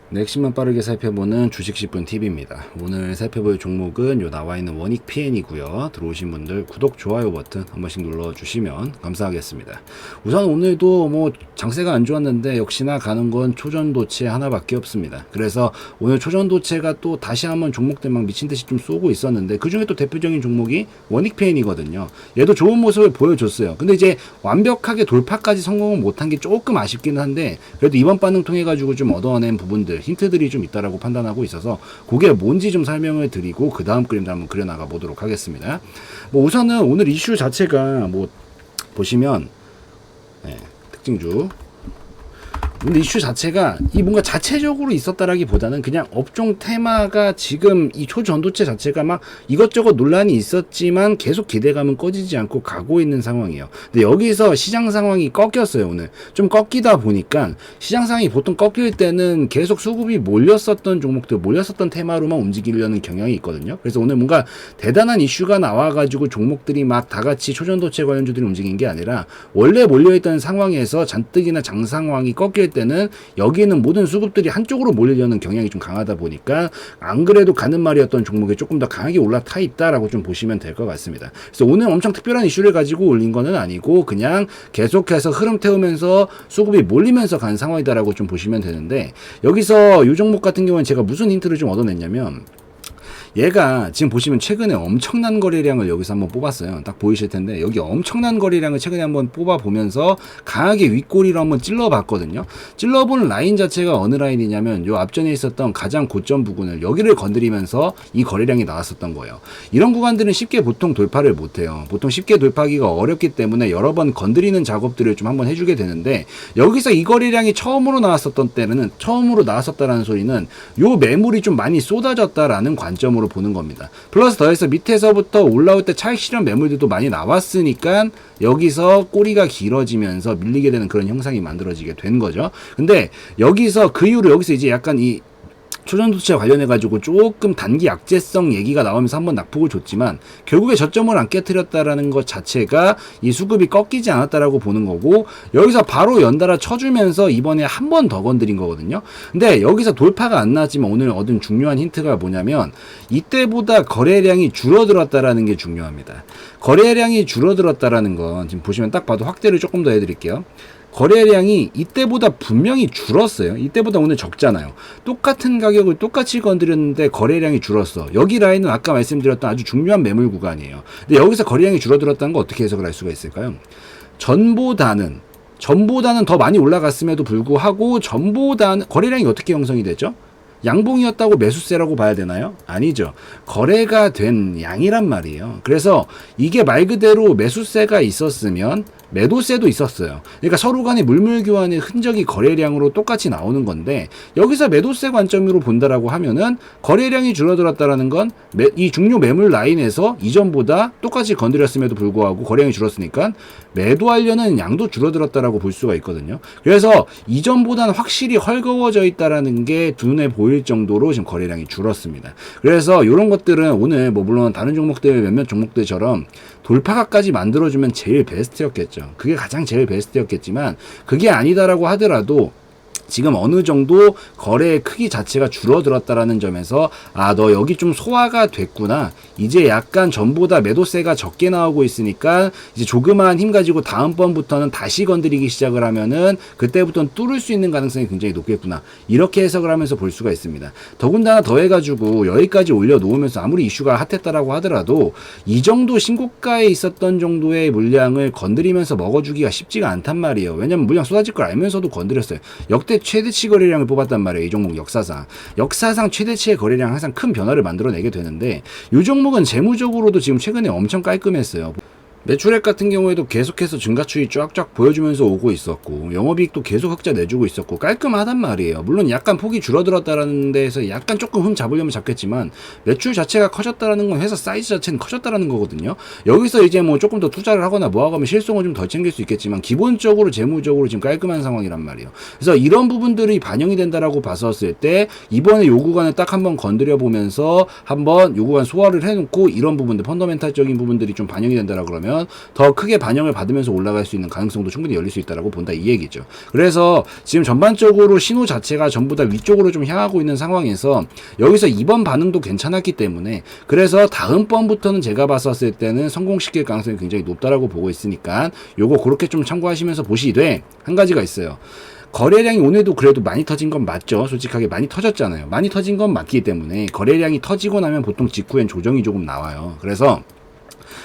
네, 핵심만 빠르게 살펴보는 주식 10분 팁입니다. 오늘 살펴볼 종목은 요 나와 있는 원익 PN이고요. 들어오신 분들 구독, 좋아요 버튼 한 번씩 눌러주시면 감사하겠습니다. 우선 오늘도 뭐 장세가 안 좋았는데 역시나 가는 건 초전도체 하나밖에 없습니다. 그래서 오늘 초전도체가 또 다시 한번 종목들 막 미친 듯이 좀 쏘고 있었는데 그 중에 또 대표적인 종목이 원익 PN이거든요. 얘도 좋은 모습을 보여줬어요. 근데 이제 완벽하게 돌파까지 성공을 못한 게 조금 아쉽기는 한데 그래도 이번 반응 통해 가지고 좀 얻어낸 부분들 힌트들이 좀 있다라고 판단하고 있어서 그게 뭔지 좀 설명을 드리고 그 다음 그림도 한번 그려나가 보도록 하겠습니다. 뭐 우선은 오늘 이슈 자체가 뭐 보시면 특징주 근데 이슈 자체가 이 뭔가 자체적으로 있었다라기보다는 그냥 업종 테마가 지금 이 초전도체 자체가 막 이것저것 논란이 있었지만 계속 기대감은 꺼지지 않고 가고 있는 상황이에요. 근데 여기서 시장 상황이 꺾였어요. 오늘 좀 꺾이다 보니까 시장 상황이 보통 꺾일 때는 계속 수급이 몰렸었던 종목들, 몰렸었던 테마로만 움직이려는 경향이 있거든요. 그래서 오늘 뭔가 대단한 이슈가 나와가지고 종목들이 막 다 같이 초전도체 관련주들이 움직인 게 아니라 원래 몰려있던 상황에서 잔뜩이나 장상황이 꺾일 때는 여기는 모든 수급들이 한쪽으로 몰리려는 경향이 좀 강하다 보니까 안 그래도 가는 말이었던 종목이 조금 더 강하게 올라타 있다라고 좀 보시면 될 것 같습니다. 그래서 오늘 엄청 특별한 이슈를 가지고 올린 거는 아니고 그냥 계속해서 흐름 태우면서 수급이 몰리면서 간 상황이다라고 좀 보시면 되는데 여기서 이 종목 같은 경우는 제가 무슨 힌트를 좀 얻어냈냐면 얘가 지금 보시면 최근에 엄청난 거래량을 여기서 한번 뽑았어요. 딱 보이실 텐데 여기 엄청난 거래량을 최근에 한번 뽑아 보면서 강하게 윗꼬리로 한번 찔러 봤거든요. 찔러본 라인 자체가 어느 라인이냐면 요 앞전에 있었던 가장 고점 부근을 여기를 건드리면서 이 거래량이 나왔었던 거예요. 이런 구간들은 쉽게 보통 돌파를 못해요. 보통 쉽게 돌파하기가 어렵기 때문에 여러 번 건드리는 작업들을 좀 한번 해주게 되는데 여기서 이 거래량이 처음으로 나왔었던 때는 처음으로 나왔었다라는 소리는 요 매물이 좀 많이 쏟아졌다라는 관점으로 보는 겁니다. 플러스 더해서 밑에서부터 올라올 때 차익 실현 매물들도 많이 나왔으니까 여기서 꼬리가 길어지면서 밀리게 되는 그런 형상이 만들어지게 된 거죠. 근데 여기서 그 이후로 여기서 이제 약간 이 초전도체 관련해가지고 조금 단기 약재성 얘기가 나오면서 한번 낙폭을 줬지만 결국에 저점을 안 깨트렸다라는 것 자체가 이 수급이 꺾이지 않았다라고 보는 거고 여기서 바로 연달아 쳐주면서 이번에 한 번 더 건드린 거거든요. 근데 여기서 돌파가 안 나왔지만 오늘 얻은 중요한 힌트가 뭐냐면 이때보다 거래량이 줄어들었다라는 게 중요합니다. 거래량이 줄어들었다라는 건 지금 보시면 딱 봐도 확대를 조금 더 해드릴게요. 거래량이 이때보다 분명히 줄었어요. 이때보다 오늘 적잖아요. 똑같은 가격을 똑같이 건드렸는데 거래량이 줄었어. 여기 라인은 아까 말씀드렸던 아주 중요한 매물 구간이에요. 근데 여기서 거래량이 줄어들었다는 거 어떻게 해석을 할 수가 있을까요? 전보다는 더 많이 올라갔음에도 불구하고 전보다는 거래량이 어떻게 형성이 되죠? 양봉이었다고 매수세라고 봐야 되나요? 아니죠. 거래가 된 양이란 말이에요. 그래서 이게 말 그대로 매수세가 있었으면 매도세도 있었어요. 그러니까 서로 간의 물물교환의 흔적이 거래량으로 똑같이 나오는 건데 여기서 매도세 관점으로 본다라고 하면은 거래량이 줄어들었다라는 건 이 중요 매물 라인에서 이전보다 똑같이 건드렸음에도 불구하고 거래량이 줄었으니까 매도하려는 양도 줄어들었다라고 볼 수가 있거든요. 그래서 이전보다는 확실히 헐거워져 있다라는 게 두 눈에 보일 정도로 지금 거래량이 줄었습니다. 그래서 이런 것들은 오늘 뭐 물론 다른 종목들 몇몇 종목들처럼 돌파가까지 만들어주면 제일 베스트였겠죠. 그게 가장 제일 베스트였겠지만 그게 아니다라고 하더라도 지금 어느 정도 거래의 크기 자체가 줄어들었다라는 점에서 아, 너 여기 좀 소화가 됐구나. 이제 약간 전보다 매도세가 적게 나오고 있으니까 이제 조그마한 힘 가지고 다음번부터는 다시 건드리기 시작을 하면은 그때부터는 뚫을 수 있는 가능성이 굉장히 높겠구나. 이렇게 해석을 하면서 볼 수가 있습니다. 더군다나 더해가지고 여기까지 올려놓으면서 아무리 이슈가 핫했다라고 하더라도 이 정도 신고가에 있었던 정도의 물량을 건드리면서 먹어주기가 쉽지가 않단 말이에요. 왜냐면 물량 쏟아질 걸 알면서도 건드렸어요. 역대 최대치 거래량을 뽑았단 말이에요. 이 종목 역사상 최대치의 거래량 항상 큰 변화를 만들어내게 되는데 이 종목은 재무적으로도 지금 최근에 엄청 깔끔했어요. 매출액 같은 경우에도 계속해서 증가추이 쫙쫙 보여주면서 오고 있었고 영업이익도 계속 흑자 내주고 있었고 깔끔하단 말이에요. 물론 약간 폭이 줄어들었다라는 데에서 약간 조금 흠 잡으려면 잡겠지만 매출 자체가 커졌다라는 건 회사 사이즈 자체는 커졌다라는 거거든요. 여기서 이제 뭐 조금 더 투자를 하거나 뭐 하면 실속을 좀 더 챙길 수 있겠지만 기본적으로 재무적으로 지금 깔끔한 상황이란 말이에요. 그래서 이런 부분들이 반영이 된다라고 봤었을 때 이번에 요 구간을 딱 한번 건드려 보면서 한번 요 구간 소화를 해놓고 이런 부분들 펀더멘탈적인 부분들이 좀 반영이 된다라 그러면 되면 더 크게 반영을 받으면서 올라갈 수 있는 가능성도 충분히 열릴 수 있다라고 본다 이 얘기죠. 그래서 지금 전반적으로 신호 자체가 전부 다 위쪽으로 좀 향하고 있는 상황에서 여기서 이번 반응도 괜찮았기 때문에 그래서 다음번부터는 제가 봤었을 때는 성공시킬 가능성이 굉장히 높다라고 보고 있으니까 요거 그렇게 좀 참고하시면서 보시되 한 가지가 있어요. 거래량이 오늘도 그래도 많이 터진 건 맞죠. 솔직하게 많이 터졌잖아요. 많이 터진 건 맞기 때문에 거래량이 터지고 나면 보통 직후엔 조정이 조금 나와요. 그래서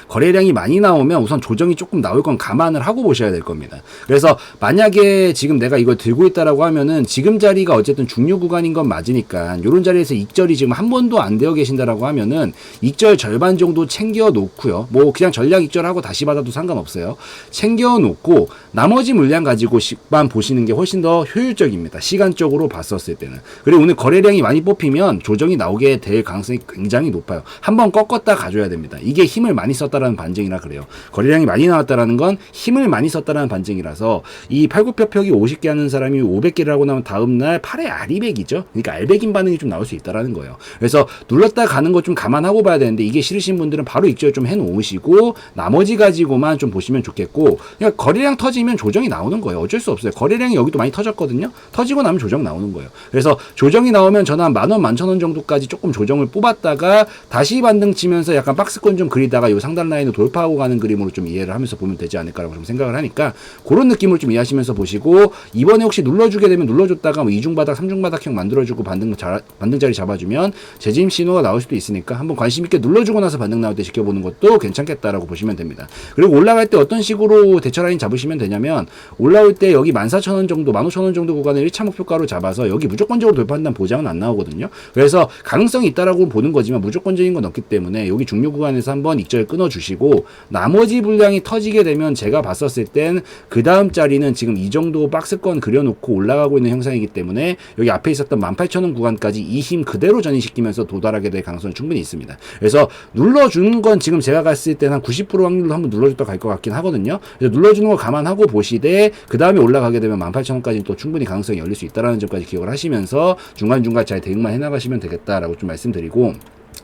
거래량이 많이 나오면 우선 조정이 조금 나올 건 감안을 하고 보셔야 될 겁니다. 그래서 만약에 지금 내가 이걸 들고 있다라고 하면은 지금 자리가 어쨌든 중요 구간인 건 맞으니까 이런 자리에서 익절이 지금 한 번도 안 되어 계신다라고 하면은 익절 절반 정도 챙겨 놓고요. 뭐 그냥 전략 익절하고 다시 받아도 상관없어요. 챙겨 놓고 나머지 물량 가지고만 보시는 게 훨씬 더 효율적입니다. 시간적으로 봤었을 때는. 그리고 오늘 거래량이 많이 뽑히면 조정이 나오게 될 가능성이 굉장히 높아요. 한번 꺾었다 가져야 됩니다. 이게 힘을 많이 썼다라는 반증이라 그래요. 거래량이 많이 나왔다라는 건 힘을 많이 썼다라는 반증이라서 이 팔굽혀펴기 50개 하는 사람이 500개를 하고 나면 다음날 팔에 아리백이죠. 그러니까 알백인 반응이 좀 나올 수 있다라는 거예요. 그래서 눌렀다 가는 거 좀 감안하고 봐야 되는데 이게 싫으신 분들은 바로 익절 좀 해놓으시고 나머지 가지고만 좀 보시면 좋겠고 그냥 거래량 터지면 조정이 나오는 거예요. 어쩔 수 없어요. 거래량이 여기도 많이 터졌거든요. 터지고 나면 조정 나오는 거예요. 그래서 조정이 나오면 저는 한 10,000원, 11,000원 정도까지 조금 조정을 뽑았다가 다시 반등 치면서 약간 박스권 좀 그리다가 요 상단 라인을 돌파하고 가는 그림으로 좀 이해를 하면서 보면 되지 않을까라고 좀 생각을 하니까 그런 느낌을 좀 이해하시면서 보시고 이번에 혹시 눌러주게 되면 눌러줬다가 뭐 2중바닥, 3중바닥형 만들어주고 반등 자리 잡아주면 재짐 신호가 나올 수도 있으니까 한번 관심 있게 눌러주고 나서 반등 나올 때 지켜보는 것도 괜찮겠다라고 보시면 됩니다. 그리고 올라갈 때 어떤 식으로 대처 라인 잡으시면 되냐면 올라올 때 여기 14,000원 정도, 15,000원 정도 구간을 1차 목표가로 잡아서 여기 무조건적으로 돌파한다는 보장은 안 나오거든요. 그래서 가능성이 있다라고 보는 거지만 무조건적인 건 없기 때문에 여기 중요 구간에서 한번 익절 끊어주시고 나머지 분량이 터지게 되면 제가 봤었을 땐 그 다음 자리는 지금 이 정도 박스권 그려놓고 올라가고 있는 형상이기 때문에 여기 앞에 있었던 18,000원 구간까지 이 힘 그대로 전이시키면서 도달하게 될 가능성이 충분히 있습니다. 그래서 눌러주는 건 지금 제가 갔을 때는 한 90% 확률로 한번 눌러줬다 갈 것 같긴 하거든요. 그래서 눌러주는 거 감안하고 보시되 그 다음에 올라가게 되면 18,000원까지 또 충분히 가능성이 열릴 수 있다는 점까지 기억을 하시면서 중간중간 잘 대응만 해나가시면 되겠다라고 좀 말씀드리고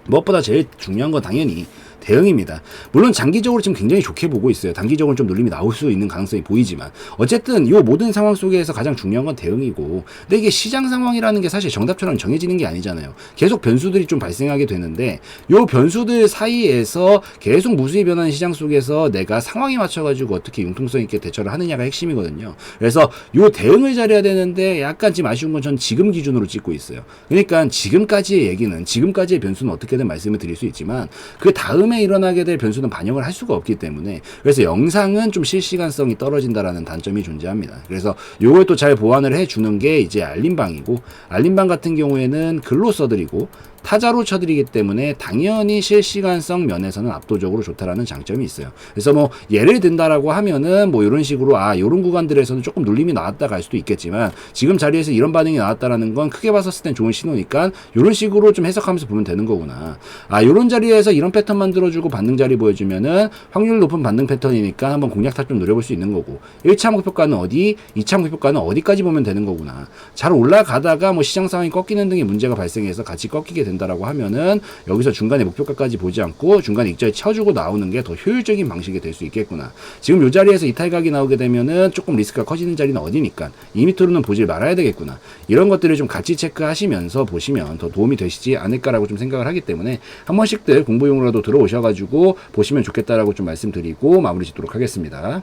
무엇보다 제일 중요한 건 당연히 대응입니다. 물론 장기적으로 지금 굉장히 좋게 보고 있어요. 단기적으로 좀 눌림이 나올 수 있는 가능성이 보이지만 어쨌든 이 모든 상황 속에서 가장 중요한 건 대응이고 근데 이게 시장 상황이라는 게 사실 정답처럼 정해지는 게 아니잖아요. 계속 변수들이 좀 발생하게 되는데 이 변수들 사이에서 계속 무수히 변하는 시장 속에서 내가 상황에 맞춰가지고 어떻게 융통성 있게 대처를 하느냐가 핵심이거든요. 그래서 이 대응을 잘해야 되는데 약간 지금 아쉬운 건 전 지금 기준으로 찍고 있어요. 그러니까 지금까지의 얘기는 지금까지의 변수는 어떻게든 말씀을 드릴 수 있지만 그 다음에 일어나게 될 변수는 반영을 할 수가 없기 때문에 그래서 영상은 좀 실시간성이 떨어진다라는 단점이 존재합니다. 그래서 요걸 또 잘 보완을 해주는 게 이제 알림방이고 알림방 같은 경우에는 글로 써드리고 타자로 쳐드리기 때문에 당연히 실시간성 면에서는 압도적으로 좋다라는 장점이 있어요. 그래서 뭐 예를 든다라고 하면은 뭐 이런 식으로 이런 구간들에서는 조금 눌림이 나왔다 갈 수도 있겠지만 지금 자리에서 이런 반응이 나왔다라는 건 크게 봤었을 땐 좋은 신호니까 이런 식으로 좀 해석하면서 보면 되는 거구나. 이런 자리에서 이런 패턴 만들어주고 반등 자리 보여주면은 확률 높은 반등 패턴이니까 한번 공략탑 좀 노려볼 수 있는 거고 1차 목표가는 어디, 2차 목표가는 어디까지 보면 되는 거구나. 잘 올라가다가 뭐 시장 상황이 꺾이는 등의 문제가 발생해서 같이 꺾이게 된다라고 하면은 여기서 중간에 목표가까지 보지 않고 중간에 익절 쳐주고 나오는 게 더 효율적인 방식이 될 수 있겠구나. 지금 이 자리에서 이탈각이 나오게 되면은 조금 리스크가 커지는 자리는 어디니까 이 밑으로는 보질 말아야 되겠구나. 이런 것들을 좀 같이 체크하시면서 보시면 더 도움이 되시지 않을까라고 좀 생각을 하기 때문에 한 번씩들 공부용으로라도 들어오셔가지고 보시면 좋겠다라고 좀 말씀드리고 마무리 짓도록 하겠습니다.